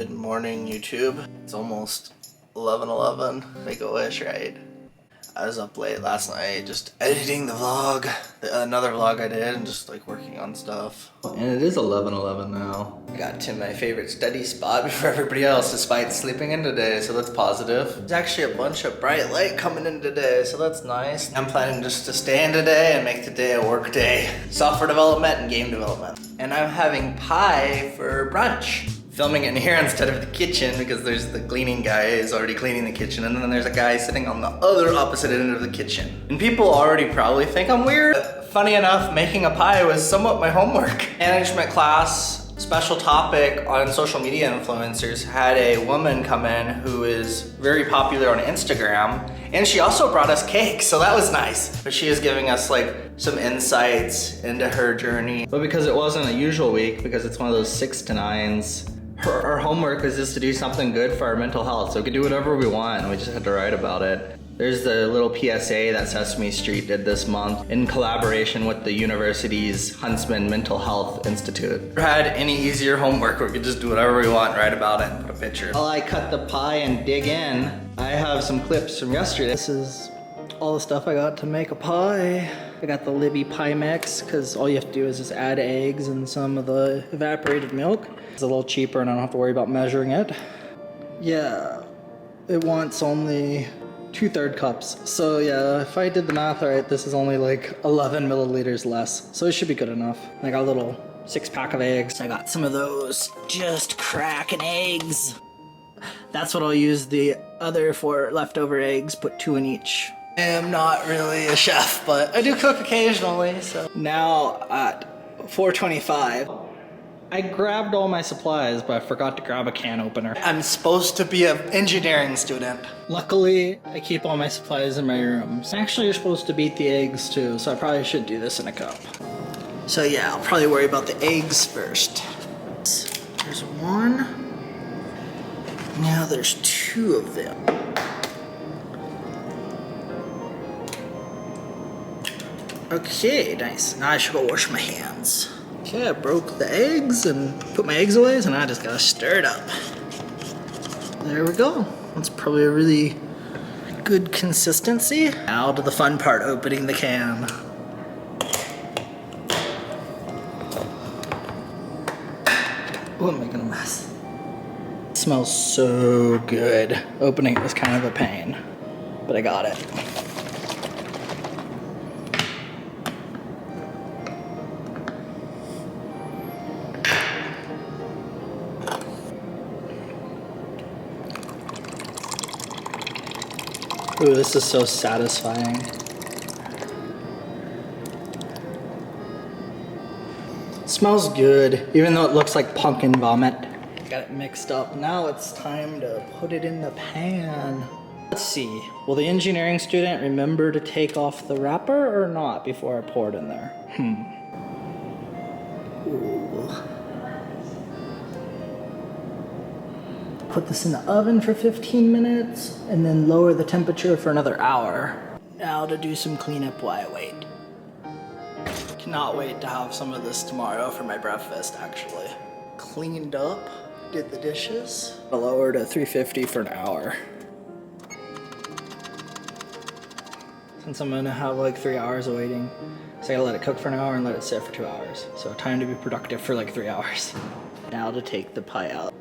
Good morning, YouTube. It's almost 11:11. Make a wish, right? I was up late last night just editing the vlog, another vlog I did, and just like working on stuff. And it is 11:11 now. I got to my favorite study spot before everybody else, despite sleeping in today, so that's positive. There's actually a bunch of bright light coming in today, so that's nice. I'm planning just to stay in today and make today a work day. Software development and game development. And I'm having pie for brunch. Filming in here instead of the kitchen because there's the cleaning guy is already cleaning the kitchen, and then there's a guy sitting on the other opposite end of the kitchen. And people already probably think I'm weird. Funny enough, making a pie was somewhat my homework. Management class, special topic on social media influencers, had a woman come in who is very popular on Instagram, and she also brought us cake, so that was nice. But she is giving us like some insights into her journey. But because it wasn't a usual week, because it's one of those 6 to 9s, our homework was just to do something good for our mental health. So we could do whatever we want, and we just had to write about it. There's the little PSA that Sesame Street did this month in collaboration with the university's Huntsman Mental Health Institute. Never had any easier homework where we could just do whatever we want, write about it, and put a picture. While I cut the pie and dig in, I have some clips from yesterday. This is all the stuff I got to make a pie. I got the Libby pie mix, because all you have to do is just add eggs and some of the evaporated milk. It's a little cheaper and I don't have to worry about measuring it. Yeah, it wants only 2/3 cups. So yeah, if I did the math right, this is only like 11 milliliters less. So it should be good enough. I got a little 6-pack of eggs. I got some of those just cracking eggs. That's what I'll use the other 4 leftover eggs, put 2 in each. I am not really a chef, but I do cook occasionally, so. Now at 4:25, I grabbed all my supplies, but I forgot to grab a can opener. I'm supposed to be an engineering student. Luckily, I keep all my supplies in my room. Actually, you're supposed to beat the eggs too, so I probably should do this in a cup. So yeah, I'll probably worry about the eggs first. There's 1. Now there's 2 of them. Okay, nice. Now I should go wash my hands. Okay, I broke the eggs and put my eggs away, so now I just gotta stir it up. There we go. That's probably a really good consistency. Now to the fun part, opening the can. Oh, I'm making a mess. It smells so good. Opening it was kind of a pain, but I got it. Ooh, this is so satisfying. Smells good, even though it looks like pumpkin vomit. Got it mixed up. Now it's time to put it in the pan. Let's see, will the engineering student remember to take off the wrapper or not before I pour it in there? Ooh. Put this in the oven for 15 minutes and then lower the temperature for another hour. Now to do some cleanup while I wait. Cannot wait to have some of this tomorrow for my breakfast, actually. Cleaned up, did the dishes. I lowered to 350 for an hour. Since I'm gonna have like 3 hours of waiting, so I gotta let it cook for an hour and let it sit for 2 hours. So time to be productive for like 3 hours. Now to take the pie out.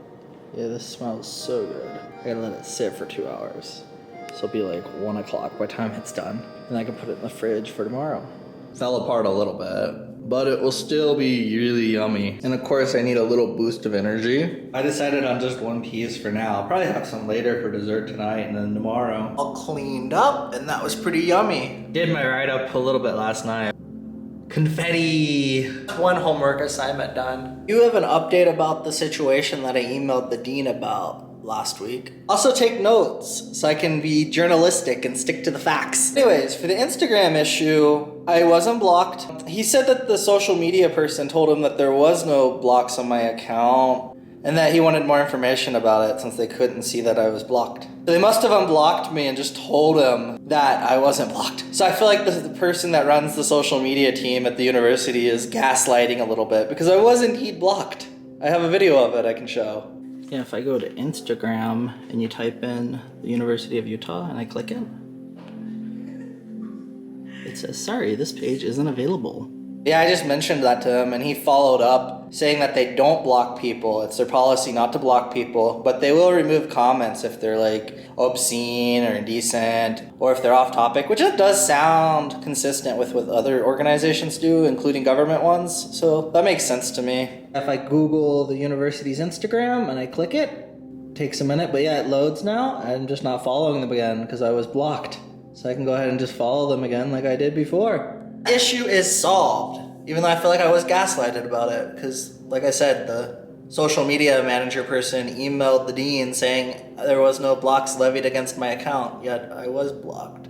Yeah, this smells so good. I gotta let it sit for 2 hours. So it'll be like 1 o'clock by the time it's done. And I can put it in the fridge for tomorrow. Fell apart a little bit, but it will still be really yummy. And of course I need a little boost of energy. I decided on just 1 piece for now. I'll probably have some later for dessert tonight, and then tomorrow. All cleaned up, and that was pretty yummy. Did my write-up a little bit last night. Confetti. 1 homework assignment done. You have an update about the situation that I emailed the dean about last week. Also take notes so I can be journalistic and stick to the facts. Anyways, for the Instagram issue, I wasn't blocked. He said that the social media person told him that there was no blocks on my account and that he wanted more information about it since they couldn't see that I was blocked. So they must have unblocked me and just told him that I wasn't blocked. So I feel like the person that runs the social media team at the university is gaslighting a little bit because I was indeed blocked. I have a video of it I can show. Yeah, if I go to Instagram and you type in the University of Utah and I click it, it says, sorry, this page isn't available. Yeah, I just mentioned that to him and he followed up saying that they don't block people. It's their policy not to block people, but they will remove comments if they're like obscene or indecent or if they're off topic, which it does sound consistent with what other organizations do, including government ones. So that makes sense to me. If I Google the university's Instagram and I click it, it takes a minute, but yeah, it loads now. I'm just not following them again because I was blocked. So I can go ahead and just follow them again like I did before. Issue is solved, even though I feel like I was gaslighted about it, because like I said, the social media manager person emailed the dean saying there was no blocks levied against my account, yet I was blocked.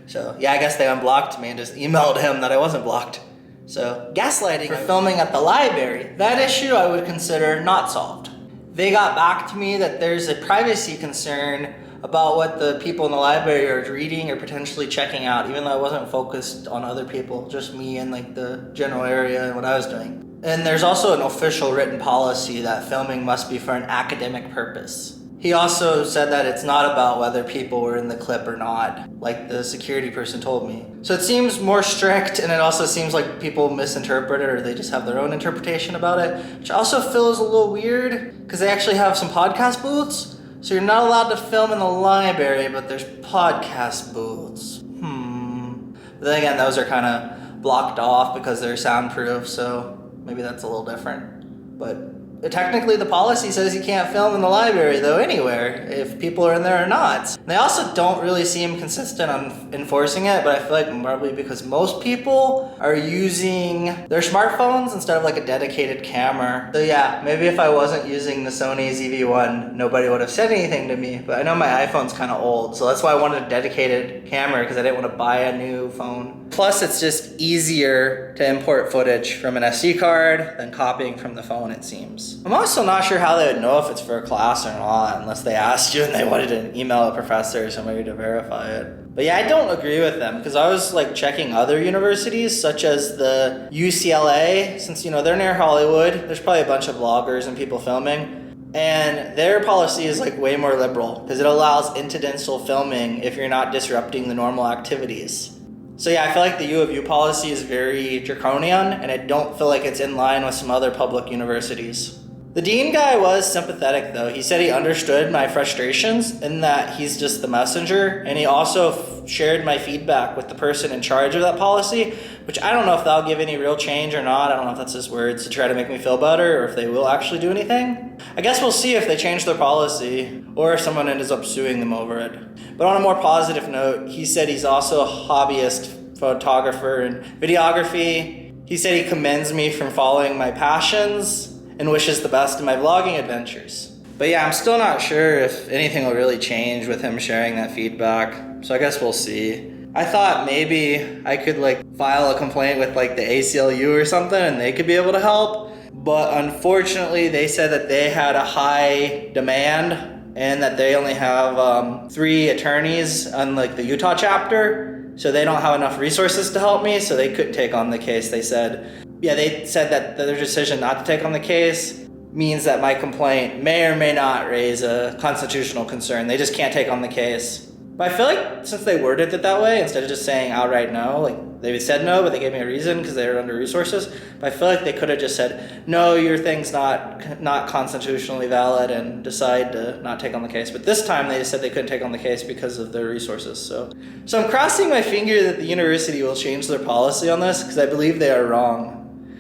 So yeah, I guess they unblocked me and just emailed him that I wasn't blocked. So gaslighting for filming at the library, that issue I would consider not solved. They got back to me that there's a privacy concern about what the people in the library are reading or potentially checking out, even though I wasn't focused on other people, just me and like the general area and what I was doing. And there's also an official written policy that filming must be for an academic purpose. He also said that it's not about whether people were in the clip or not, like the security person told me. So it seems more strict, and it also seems like people misinterpret it or they just have their own interpretation about it, which also feels a little weird because they actually have some podcast booths. So you're not allowed to film in the library, but there's podcast booths. But then again, those are kind of blocked off because they're soundproof, so maybe that's a little different. But technically the policy says you can't film in the library though anywhere, if people are in there or not. And they also don't really seem consistent on enforcing it, but I feel like probably because most people are using their smartphones instead of like a dedicated camera. So yeah, maybe if I wasn't using the Sony ZV-1, nobody would have said anything to me, but I know my iPhone's kind of old, so that's why I wanted a dedicated camera, because I didn't want to buy a new phone. Plus it's just easier to import footage from an SD card than copying from the phone, it seems. I'm also not sure how they would know if it's for a class or not, unless they asked you and they wanted to email a professor or somebody to verify it. But yeah, I don't agree with them, because I was like checking other universities, such as the UCLA, since they're near Hollywood, there's probably a bunch of vloggers and people filming. And their policy is like way more liberal, because it allows incidental filming if you're not disrupting the normal activities. So yeah, I feel like the U of U policy is very draconian, and I don't feel like it's in line with some other public universities. The dean guy was sympathetic though. He said he understood my frustrations and that he's just the messenger, and he also shared my feedback with the person in charge of that policy, which I don't know if that'll give any real change or not. I don't know if that's his words to try to make me feel better or if they will actually do anything. I guess we'll see if they change their policy or if someone ends up suing them over it. But on a more positive note, he said he's also a hobbyist photographer and videography. He said he commends me from following my passions and wishes the best in my vlogging adventures. But yeah, I'm still not sure if anything will really change with him sharing that feedback, so I guess we'll see. I thought maybe I could file a complaint with the ACLU or something and they could be able to help, but unfortunately they said that they had a high demand and that they only have 3 attorneys on the Utah chapter, so they don't have enough resources to help me, so they couldn't take on the case. They said that their decision not to take on the case means that my complaint may or may not raise a constitutional concern. They just can't take on the case. But I feel like since they worded it that way, instead of just saying outright no, they said no, but they gave me a reason because they were under resources. But I feel like they could have just said, no, your thing's not constitutionally valid, and decide to not take on the case. But this time they just said they couldn't take on the case because of their resources. So I'm crossing my finger that the university will change their policy on this, because I believe they are wrong.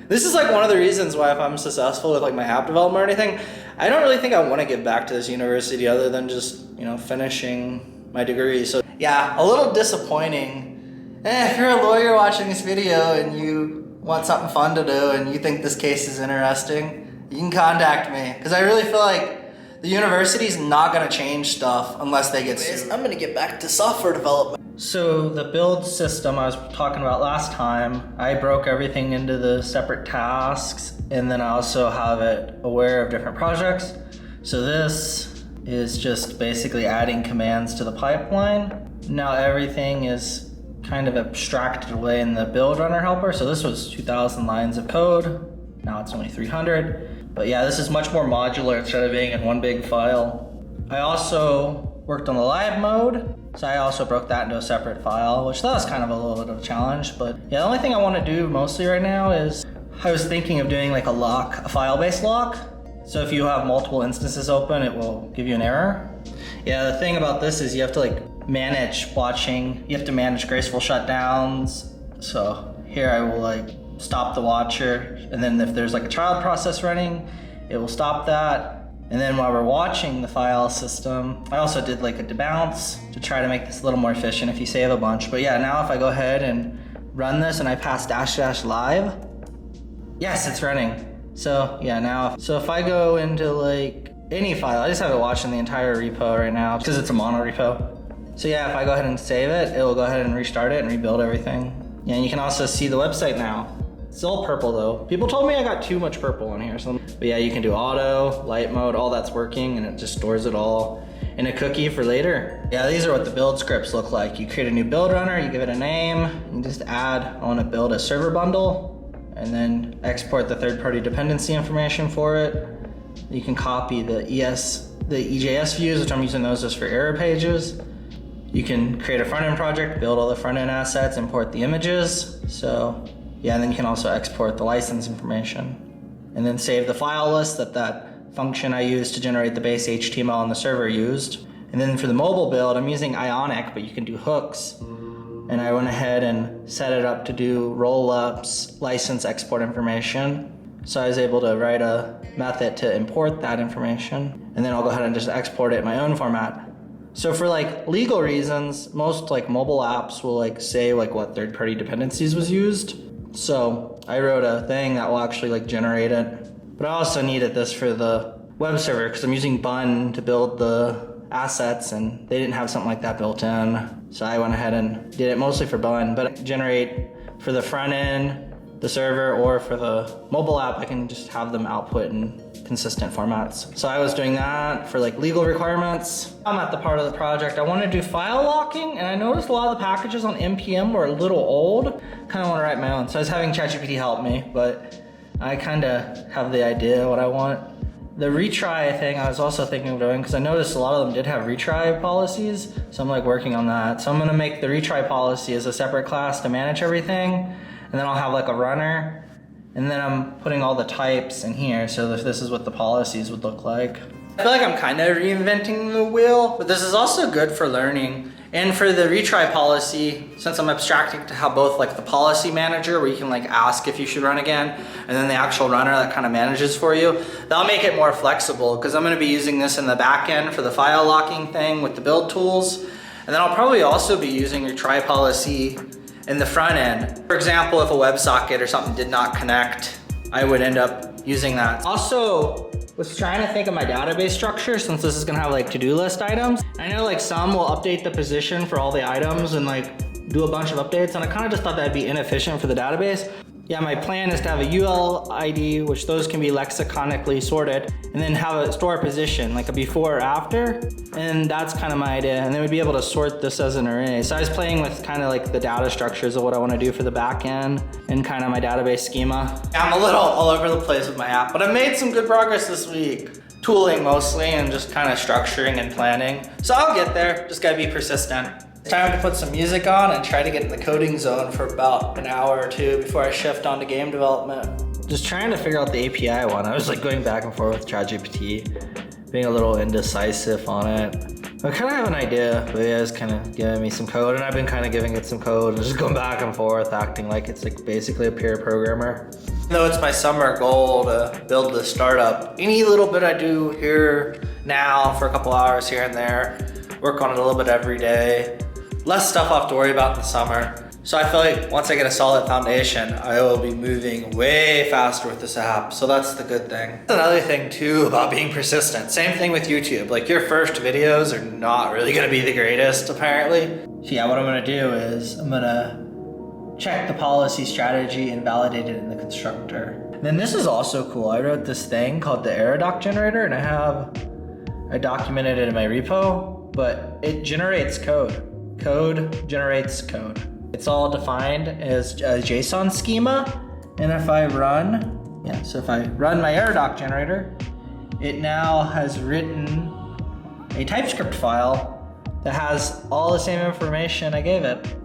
This is one of the reasons why if I'm successful with my app development or anything, I don't really think I want to give back to this university other than just, finishing my degree. So yeah, a little disappointing. If you're a lawyer watching this video and you want something fun to do and you think this case is interesting, you can contact me, because I really feel like the university's not going to change stuff unless they get sued. I'm going to get back to software development. So the build system I was talking about last time, I broke everything into the separate tasks, and then I also have it aware of different projects. So this is just basically adding commands to the pipeline. Now everything is kind of abstracted away in the build runner helper. So this was 2,000 lines of code. Now it's only 300. But yeah, this is much more modular instead of being in one big file. I also worked on the live mode, so I also broke that into a separate file, which that was kind of a little bit of a challenge. But yeah, the only thing I want to do mostly right now is I was thinking of doing like a file-based lock. So if you have multiple instances open, it will give you an error. Yeah, the thing about this is you have to like manage watching, you have to manage graceful shutdowns. So here I will like stop the watcher, and then if there's like a child process running, it will stop that. And then while we're watching the file system, I also did like a debounce to try to make this a little more efficient if you save a bunch. But yeah, now if I go ahead and run this and I pass -- live, yes, it's running. So yeah, now, so if I go into like any file, I just have it watching the entire repo right now because it's a mono repo. So yeah, if I go ahead and save it, it will go ahead and restart it and rebuild everything. Yeah, and you can also see the website now. It's all purple though. People told me I got too much purple in here. But yeah, you can do auto, light mode, all that's working, and it just stores it all in a cookie for later. Yeah, these are what the build scripts look like. You create a new build runner, you give it a name, you just add, I want to build a server bundle, and then export the third-party dependency information for it. You can copy the EJS views, which I'm using those just for error pages. You can create a front-end project, build all the front-end assets, import the images. So yeah, and then you can also export the license information. And then save the file list that function I used to generate the base HTML on the server used. And then for the mobile build, I'm using Ionic, but you can do hooks. And I went ahead and set it up to do roll-ups, license export information. So I was able to write a method to import that information. And then I'll go ahead and just export it in my own format. So for like legal reasons, most like mobile apps will like say like what third-party dependencies was used. So I wrote a thing that will actually like generate it. But I also needed this for the web server because I'm using Bun to build the assets and they didn't have something like that built in. So I went ahead and did it mostly for Bun, but generate for the front end, the server, or for the mobile app, I can just have them output in consistent formats. So I was doing that for like legal requirements. I'm at the part of the project I want to do file locking, and I noticed a lot of the packages on NPM were a little old. Kind of want to write my own. So I was having ChatGPT help me, but I kind of have the idea what I want. The retry thing I was also thinking of doing because I noticed a lot of them did have retry policies. So I'm like working on that. So I'm going to make the retry policy as a separate class to manage everything. And then I'll have like a runner. And then I'm putting all the types in here, so this is what the policies would look like. I feel like I'm kind of reinventing the wheel, but this is also good for learning. And for the retry policy, since I'm abstracting to have both like the policy manager where you can like ask if you should run again, and then the actual runner that kind of manages for you, that'll make it more flexible because I'm going to be using this in the back end for the file locking thing with the build tools. And then I'll probably also be using retry policy in the front end. For example, if a WebSocket or something did not connect, I would end up using that. Also, was trying to think of my database structure since this is gonna have like to-do list items. I know like some will update the position for all the items and like do a bunch of updates, and I kind of just thought that'd be inefficient for the database. Yeah, my plan is to have a UL ID, which those can be lexiconically sorted, and then have a store position, like a before or after, and that's kind of my idea. And then we'd be able to sort this as an array. So I was playing with kind of like the data structures of what I want to do for the back end and kind of my database schema. I'm a little all over the place with my app, but I made some good progress this week. Tooling mostly and just kind of structuring and planning. So I'll get there, just gotta be persistent. It's time to put some music on and try to get in the coding zone for about an hour or two before I shift on to game development. Just trying to figure out the API one. I was like going back and forth with ChatGPT, being a little indecisive on it. I kind of have an idea, but yeah, it's kind of giving me some code, and I've been kind of giving it some code and just going back and forth, acting like it's like basically a peer programmer. Though it's my summer goal to build this startup, any little bit I do here now for a couple hours here and there, work on it a little bit every day. Less stuff I'll have to worry about in the summer. So I feel like once I get a solid foundation, I will be moving way faster with this app. So that's the good thing. That's another thing too about being persistent. Same thing with YouTube. Like your first videos are not really gonna be the greatest apparently. So yeah, what I'm gonna do is I'm gonna check the policy strategy and validate it in the constructor. And then this is also cool. I wrote this thing called the Aerodoc generator, and I documented it in my repo, but it generates code. Code generates code. It's all defined as a JSON schema, and if I run Yeah, so if I run my error.doc generator, it now has written a TypeScript file that has all the same information I gave it.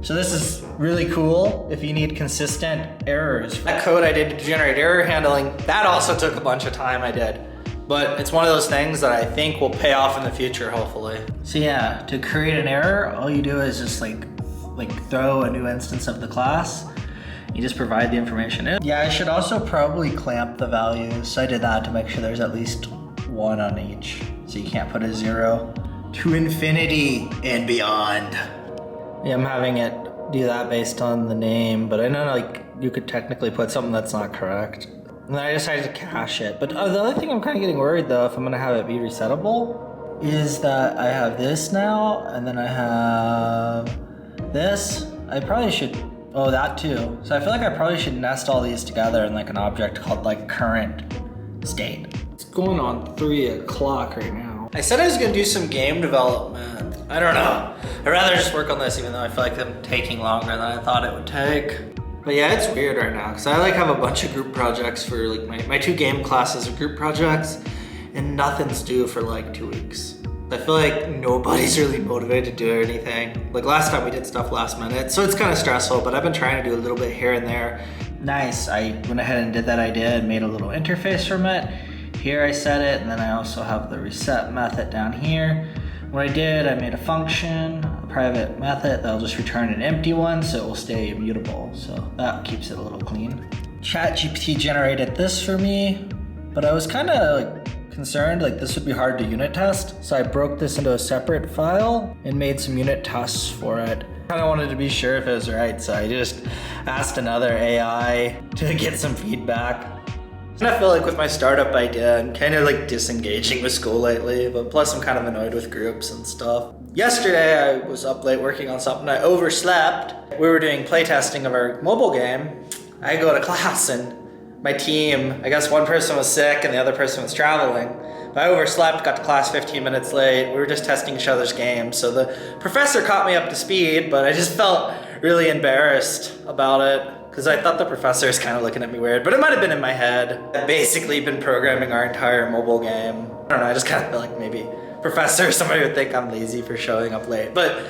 So this is really cool if you need consistent errors. That code I did to generate error handling, that also took a bunch of time I did. But it's one of those things that I think will pay off in the future, hopefully. So yeah, to create an error, all you do is just like throw a new instance of the class. You just provide the information in. Yeah, I should also probably clamp the values. So I did that to make sure there's at least one on each. So you can't put a 0 to infinity and beyond. Yeah, I'm having it do that based on the name, but I know like you could technically put something that's not correct. And then I decided to cache it. But the other thing I'm kind of getting worried though, if I'm gonna have it be resettable, is that I have this now, and then I have this. I probably should, oh, that too. So I feel like I probably should nest all these together in like an object called like current state. It's going on 3 o'clock right now. I said I was gonna do some game development. I don't know. I'd rather just work on this even though I feel like I'm taking longer than I thought it would take. But yeah, it's weird right now because I like have a bunch of group projects for like my 2 game classes are group projects and nothing's due for like 2 weeks. I feel like nobody's really motivated to do anything. Like last time we did stuff last minute, so it's kind of stressful, but I've been trying to do a little bit here and there. Nice, I went ahead and did that idea and made a little interface from it. Here I set it, and then I also have the reset method down here. What I did, I made a function, a private method that'll just return an empty one so it will stay immutable. So that keeps it a little clean. ChatGPT generated this for me, but I was kind of like concerned like this would be hard to unit test. So I broke this into a separate file and made some unit tests for it. Kind of wanted to be sure if it was right, so I just asked another AI to get some feedback. I feel like with my startup idea, I'm kind of like disengaging with school lately, but plus I'm kind of annoyed with groups and stuff. Yesterday I was up late working on something, I overslept. We were doing playtesting of our mobile game. I go to class and my team, I guess one person was sick and the other person was traveling. But I overslept, got to class 15 minutes late. We were just testing each other's games. So the professor caught me up to speed, but I just felt really embarrassed about it. Because I thought the professor was kind of looking at me weird, but it might have been in my head. I've basically been programming our entire mobile game. I don't know, I just kind of feel like maybe professor or somebody would think I'm lazy for showing up late. But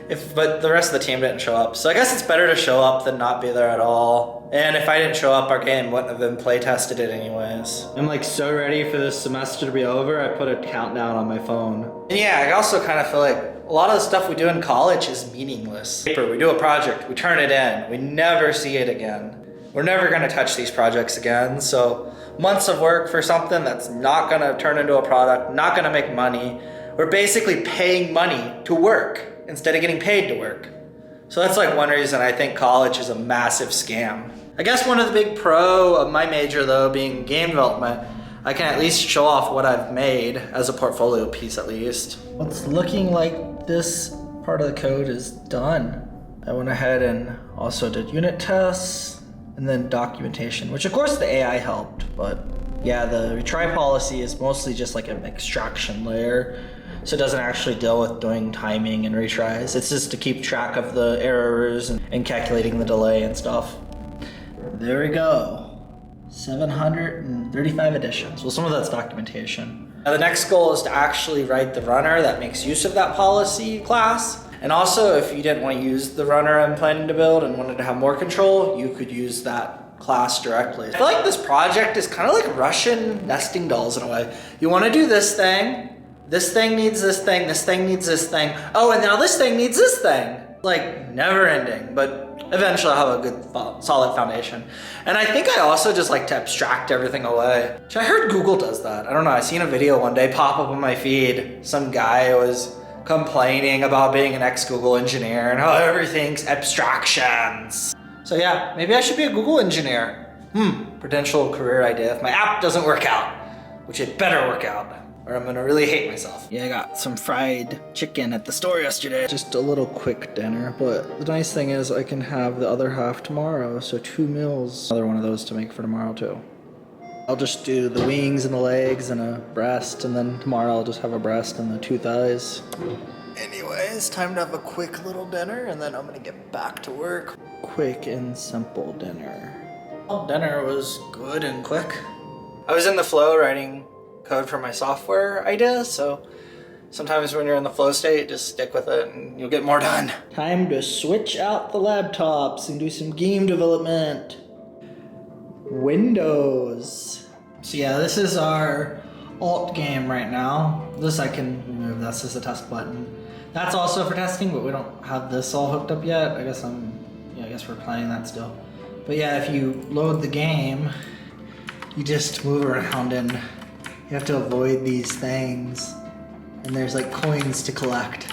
the rest of the team didn't show up. So I guess it's better to show up than not be there at all. And if I didn't show up, our game wouldn't have been play tested it anyways. I'm like so ready for this semester to be over, I put a countdown on my phone. And yeah, I also kind of feel like a lot of the stuff we do in college is meaningless. We do a project, we turn it in, we never see it again. We're never gonna touch these projects again, so months of work for something that's not gonna turn into a product, not gonna make money. We're basically paying money to work instead of getting paid to work. So that's like one reason I think college is a massive scam. I guess one of the big pro of my major though being game development, I can at least show off what I've made as a portfolio piece at least. It's looking like this part of the code is done. I went ahead and also did unit tests and then documentation, which of course the AI helped, but yeah, the retry policy is mostly just like an extraction layer. So it doesn't actually deal with doing timing and retries. It's just to keep track of the errors and calculating the delay and stuff. There we go. 735 editions. Well, some of that's documentation. Now the next goal is to actually write the runner that makes use of that policy class. And also, if you didn't want to use the runner I'm planning to build and wanted to have more control, you could use that class directly. I feel like this project is kind of like Russian nesting dolls in a way. You want to do this thing needs this thing, this thing needs this thing. Oh, and now this thing needs this thing. Like never ending, but eventually I'll have a good solid foundation. And I think I also just like to abstract everything away. Which I heard Google does that. I don't know, I seen a video one day pop up on my feed. Some guy was complaining about being an ex-Google engineer and how everything's abstractions. So yeah, maybe I should be a Google engineer. Potential career idea if my app doesn't work out, which it better work out, or I'm gonna really hate myself. Yeah, I got some fried chicken at the store yesterday. Just a little quick dinner, but the nice thing is I can have the other half tomorrow, so 2 meals. Another one of those to make for tomorrow too. I'll just do the wings and the legs and a breast, and then tomorrow I'll just have a breast and the 2 thighs. Anyways, time to have a quick little dinner, and then I'm gonna get back to work. Quick and simple dinner. Well, dinner was good and quick. I was in the flow writing code for my software ideas, so sometimes when you're in the flow state, just stick with it and you'll get more done. Time to switch out the laptops and do some game development. Windows. So yeah, this is our alt game right now. This I can remove, that's just a test button. That's also for testing, but we don't have this all hooked up yet. I guess we're planning that still. But yeah, if you load the game, you just move around and you have to avoid these things. And there's like coins to collect.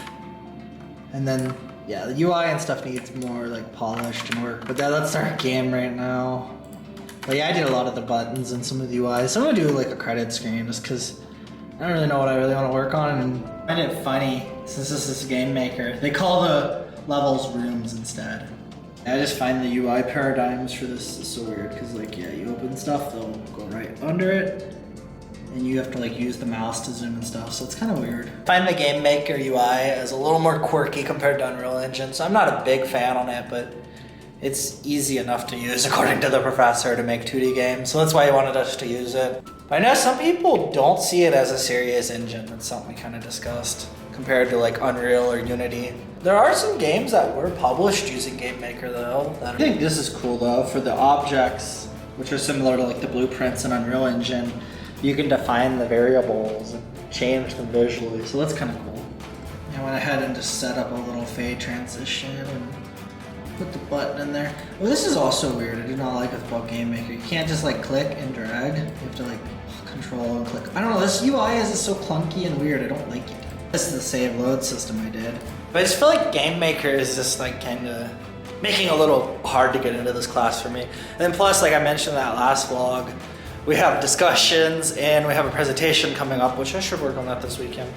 And then, yeah, the UI and stuff needs more like polished and work. But that's our game right now. But yeah, I did a lot of the buttons and some of the UI. So I'm gonna do like a credit screen just because I don't really know what I really want to work on. And I find it funny, since this is a game maker, they call the levels rooms instead. I just find the UI paradigms for this is so weird because like, yeah, you open stuff, they'll go right under it. And you have to like use the mouse to zoom and stuff, so it's kind of weird. I find the Game Maker UI as a little more quirky compared to Unreal Engine, so I'm not a big fan on it, but it's easy enough to use according to the professor to make 2D games, so that's why he wanted us to use it. But I know some people don't see it as a serious engine. That's something we kind of discussed, compared to like Unreal or Unity. There are some games that were published using Game Maker though. I think this is cool though, for the objects, which are similar to like the blueprints in Unreal Engine. You can define the variables and change them visually, so that's kind of cool. I went ahead and just set up a little fade transition and put the button in there. Well, this is also weird. I do not like it about Game Maker. You can't just like click and drag. You have to like control and click. I don't know, this UI is just so clunky and weird. I don't like it. This is the save load system I did. But I just feel like Game Maker is just like kind of making it a little hard to get into this class for me. And then plus, like I mentioned in that last vlog, we have discussions and we have a presentation coming up, which I should work on that this weekend.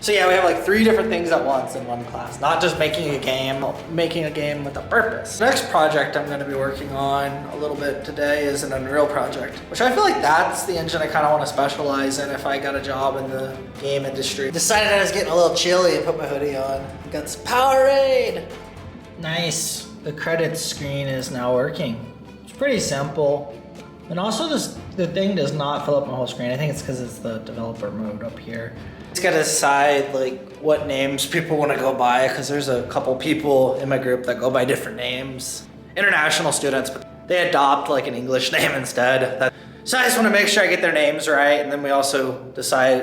So yeah, we have like 3 different things at once in one class, not just making a game with a purpose. The next project I'm gonna be working on a little bit today is an Unreal project, which I feel like that's the engine I kind of want to specialize in if I got a job in the game industry. Decided I was getting a little chilly and put my hoodie on. Got some Powerade. Nice, the credits screen is now working. It's pretty simple. And also the thing does not fill up my whole screen. I think it's because it's the developer mode up here. Just gotta decide like what names people want to go by, because there's a couple people in my group that go by different names. International students, but they adopt like an English name instead. So I just want to make sure I get their names right, and then we also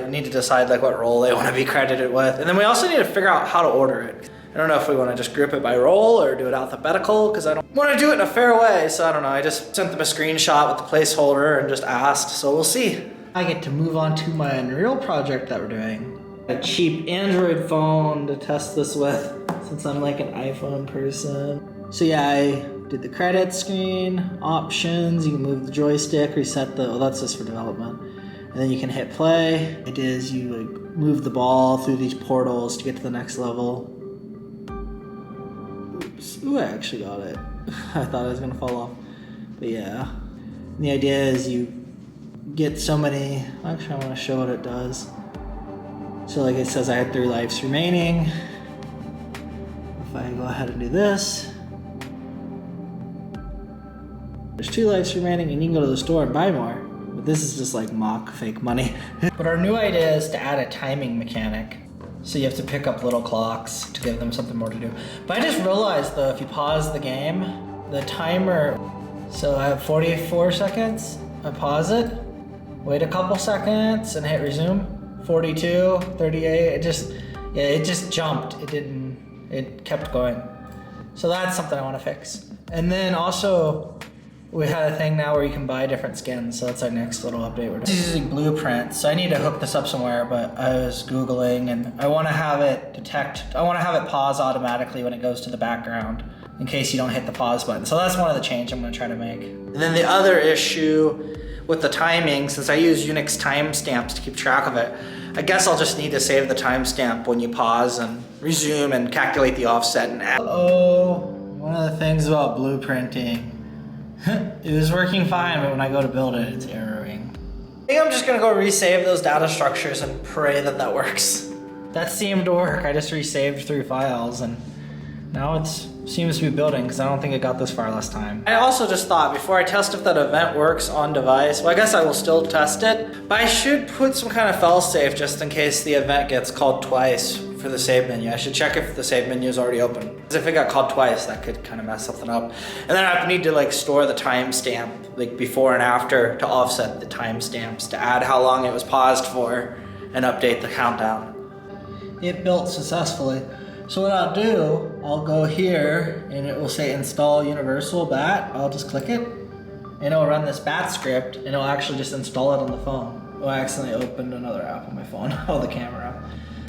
need to decide like what role they want to be credited with. And then we also need to figure out how to order it. I don't know if we want to just group it by role or do it alphabetical, because I don't want to do it in a fair way, so I don't know. I just sent them a screenshot with the placeholder and just asked, so we'll see. I get to move on to my Unreal project that we're doing. A cheap Android phone to test this with, since I'm like an iPhone person. So yeah, I did the credit screen, options, you can move the joystick, reset that's just for development. And then you can hit play. It is you like move the ball through these portals to get to the next level. Ooh, I actually got it. I thought I was gonna fall off. But yeah. And the idea is you get so many, actually I wanna show what it does. So like it says I had 3 lives remaining. If I go ahead and do this, there's 2 lives remaining and you can go to the store and buy more. But this is just like mock fake money. But our new idea is to add a timing mechanic. So you have to pick up little clocks to give them something more to do. But I just realized though, if you pause the game, the timer, so I have 44 seconds, I pause it, wait a couple seconds and hit resume. 42, 38, it just jumped. It kept going. So that's something I want to fix. And then also, we had a thing now where you can buy different skins, so that's our next little update. We're using Blueprint, so I need to hook this up somewhere, but I was Googling and I want to have it pause automatically when it goes to the background in case you don't hit the pause button. So that's one of the changes I'm going to try to make. And then the other issue with the timing, since I use Unix timestamps to keep track of it, I guess I'll just need to save the timestamp when you pause and resume and calculate the offset and add. One of the things about blueprinting, it was working fine, but when I go to build it, it's erroring. I think I'm just gonna go resave those data structures and pray that that works. That seemed to work. I just resaved 3 files and Now it seems to be building because I don't think it got this far last time. I also just thought before I test if that event works on device, well I guess I will still test it, but I should put some kind of failsafe just in case the event gets called twice for the save menu. I should check if the save menu is already open. Because if it got called twice, that could kind of mess something up. And then I need to like store the timestamp, like before and after, to offset the timestamps, to add how long it was paused for and update the countdown. It built successfully. So what I'll do, I'll go here and it will say install Universal Bat. I'll just click it and it'll run this bat script and it'll actually just install it on the phone. Oh, I accidentally opened another app on my phone. Oh, the camera.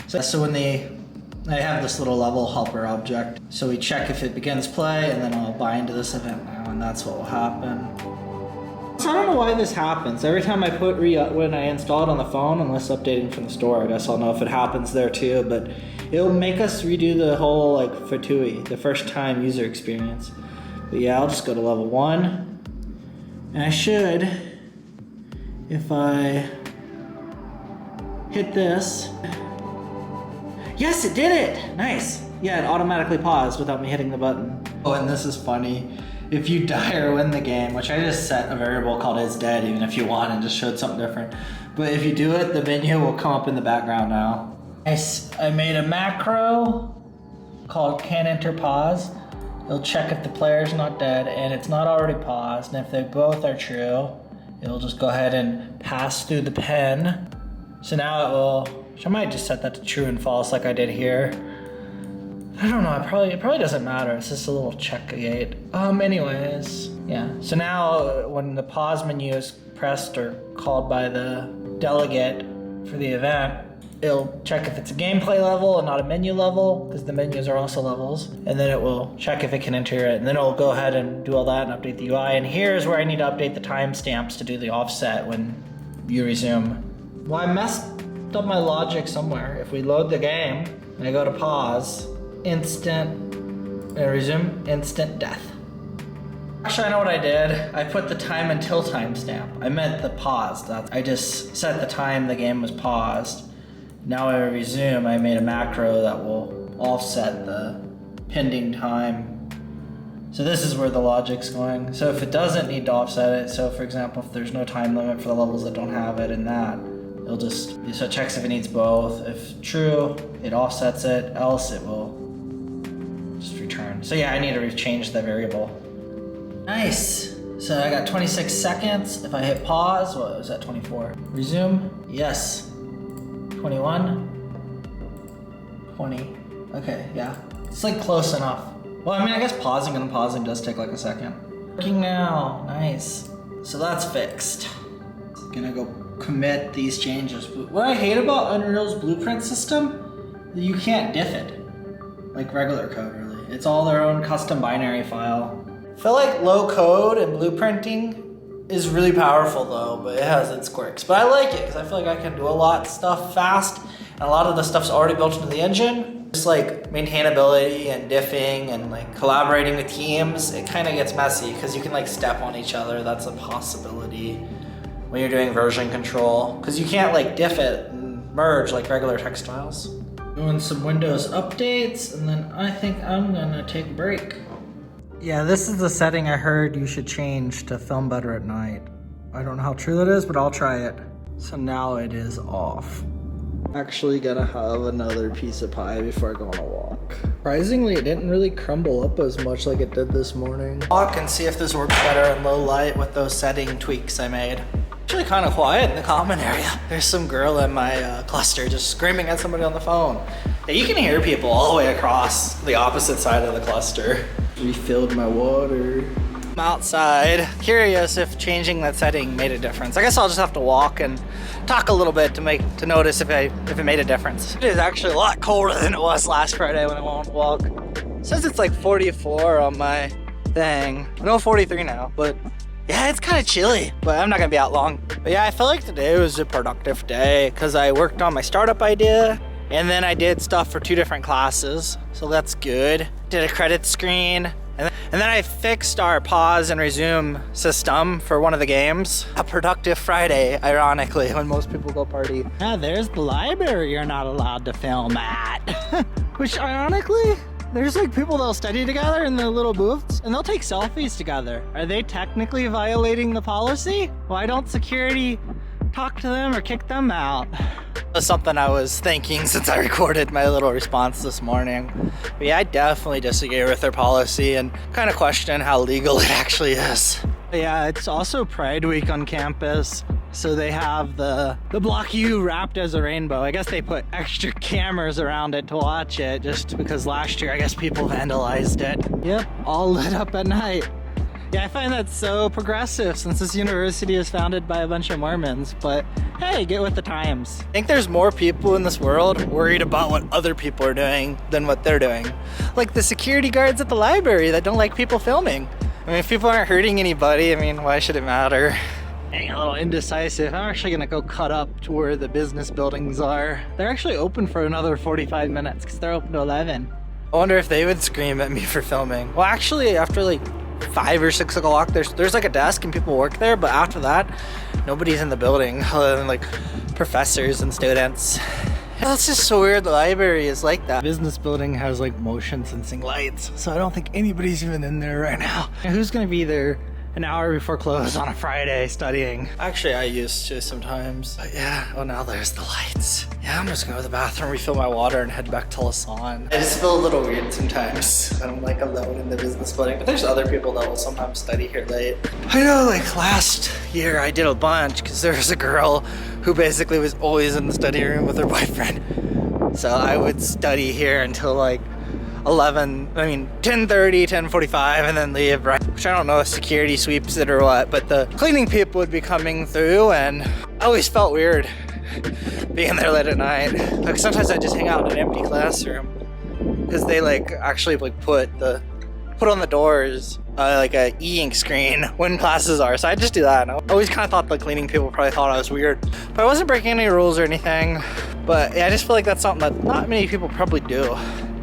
So when I have this little level helper object. So we check if it begins play and then I'll bind to this event now and that's what will happen. So I don't know why this happens. Every time I put when I install it on the phone, unless updating from the store, I guess I'll know if it happens there too, but it'll make us redo the whole like FTUI, the first time user experience. But yeah, I'll just go to level 1. And I should, if I hit this, yes, it did it! Nice. Yeah, it automatically paused without me hitting the button. Oh, and this is funny. If you die or win the game, which I just set a variable called isDead, even if you want, and just showed something different. But if you do it, the menu will come up in the background now. I made a macro called canEnterPause. It'll check if the player's not dead and it's not already paused. And if they both are true, it'll just go ahead and pass through the pen. So now it will, which I might just set that to true and false like I did here. I don't know, it probably doesn't matter. It's just a little check gate. Anyways, yeah. So now when the pause menu is pressed or called by the delegate for the event, it'll check if it's a gameplay level and not a menu level, because the menus are also levels. And then it will check if it can enter it. And then it'll go ahead and do all that and update the UI. And here's where I need to update the timestamps to do the offset when you resume. Well, I messed up my logic somewhere. If we load the game and I go to pause, resume, instant death. Actually, I know what I did. I put the time until timestamp. I meant the paused. I just set the time the game was paused. Now I resume, I made a macro that will offset the pending time. So this is where the logic's going. So if it doesn't need to offset it, so for example, if there's no time limit for the levels that don't have it in that, it'll just, so it checks if it needs both. If true, it offsets it, else it will just return. So yeah, I need to change the variable. Nice. So I got 26 seconds. If I hit pause, what was that, 24? Resume, yes. 21, 20. Okay, yeah. It's like close enough. Well, I mean, I guess pausing and unpausing does take like a second. Working now, nice. So that's fixed. Gonna go commit these changes. What I hate about Unreal's blueprint system, you can't diff it. Like regular code, really. It's all their own custom binary file. I feel like low code and blueprinting is really powerful though, but it has its quirks. But I like it because I feel like I can do a lot of stuff fast, and a lot of the stuff's already built into the engine. Just like maintainability and diffing and like collaborating with teams, it kind of gets messy because you can like step on each other. That's a possibility when you're doing version control, because you can't like diff it and merge like regular text files. Doing some Windows updates, and then I think I'm gonna take a break. Yeah, this is the setting I heard you should change to film better at night. I don't know how true that is, but I'll try it. So now it is off. Actually gonna have another piece of pie before I go on a walk. Surprisingly, it didn't really crumble up as much like it did this morning. Walk and see if this works better in low light with those setting tweaks I made. Actually kind of quiet in the common area. There's some girl in my cluster just screaming at somebody on the phone. Yeah, you can hear people all the way across the opposite side of the cluster. Refilled my water. I'm outside, curious if changing that setting made a difference. I guess I'll just have to walk and talk a little bit to notice if it made a difference. It is actually a lot colder than it was last Friday when I went on a walk. It says it's like 44 on my thing. I know 43 now, but yeah, it's kind of chilly, but I'm not gonna be out long. But yeah, I felt like today was a productive day because I worked on my startup idea, and then I did stuff for 2 different classes, so that's good. Did a credit screen, and then I fixed our pause and resume system for one of the games. A productive Friday, ironically, when most people go party. Ah, there's the library you're not allowed to film at. Which ironically, There's like people that'll study together in the little booths and they'll take selfies together. Are they technically violating the policy? Why don't security talk to them or kick them out? That's something I was thinking since I recorded my little response this morning. But yeah, I definitely disagree with their policy and kind of question how legal it actually is. Yeah, it's also Pride Week on campus. So they have the Block U wrapped as a rainbow. I guess they put extra cameras around it to watch it just because last year I guess people vandalized it. Yep, all lit up at night. Yeah, I find that so progressive since this university is founded by a bunch of Mormons, but hey, get with the times. I think there's more people in this world worried about what other people are doing than what they're doing. Like the security guards at the library that don't like people filming. I mean, if people aren't hurting anybody, I mean, why should it matter? Dang, a little indecisive. I'm actually gonna go cut up to where the business buildings are. They're actually open for another 45 minutes because they're open to 11. I wonder if they would scream at me for filming. Well, actually, after like 5 or 6 o'clock, there's like a desk and people work there, but after that, nobody's in the building other than like professors and students. That's just so weird. The library is like that. Business building has like motion sensing lights, so I don't think anybody's even in there right now. And who's gonna be there an hour before close on a Friday studying? Actually, I used to sometimes. But yeah, oh, now there's the lights. Yeah, I'm just gonna go to the bathroom, refill my water, and head back to Lassonde. I just feel a little weird sometimes when I'm like alone in the business building, but there's other people that will sometimes study here late. I know, like last year I did a bunch because there was a girl who basically was always in the study room with her boyfriend. So I would study here until like 10:30, 10:45, and then leave, right? Which I don't know if security sweeps it or what, but the cleaning people would be coming through, and I always felt weird being there late at night. Like sometimes I just hang out in an empty classroom because they like actually like put on the doors like a e-ink screen when classes are. So I just do that. And I always kind of thought the cleaning people probably thought I was weird, but I wasn't breaking any rules or anything. But yeah, I just feel like that's something that not many people probably do.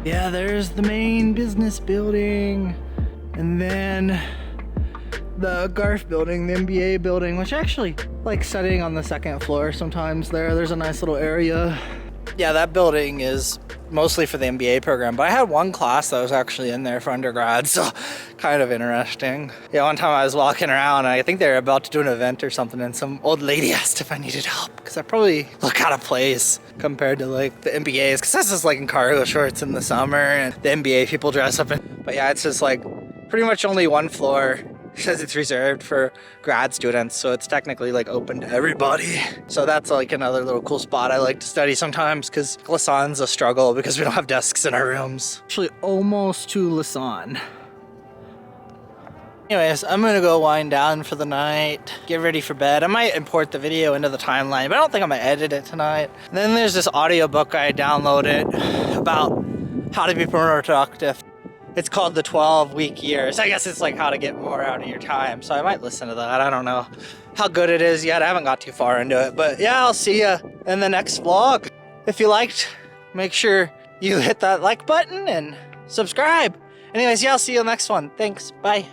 Yeah, there's the main business building, and then the Garf building, the MBA building, which actually like studying on the second floor sometimes there's a nice little area. Yeah, that building is mostly for the MBA program, but I had one class that was actually in there for undergrad, so kind of interesting. Yeah, one time I was walking around and I think they were about to do an event or something, and some old lady asked if I needed help because I probably look out of place compared to like the MBAs, because that's just like in cargo shorts in the summer and the MBA people dress up in. But yeah, it's just like pretty much only one floor. It says it's reserved for grad students, so it's technically like open to everybody. So that's like another little cool spot I like to study sometimes, because Lassonde's a struggle because we don't have desks in our rooms. Actually almost to Lassonde. Anyways, I'm gonna go wind down for the night, get ready for bed. I might import the video into the timeline, but I don't think I'm gonna edit it tonight. And then there's this audiobook I downloaded about how to be more productive. It's called The 12-Week Year. So I guess it's like how to get more out of your time. So I might listen to that. I don't know how good it is yet. I haven't got too far into it. But yeah, I'll see you in the next vlog. If you liked, make sure you hit that like button and subscribe. Anyways, yeah, I'll see you in the next one. Thanks. Bye.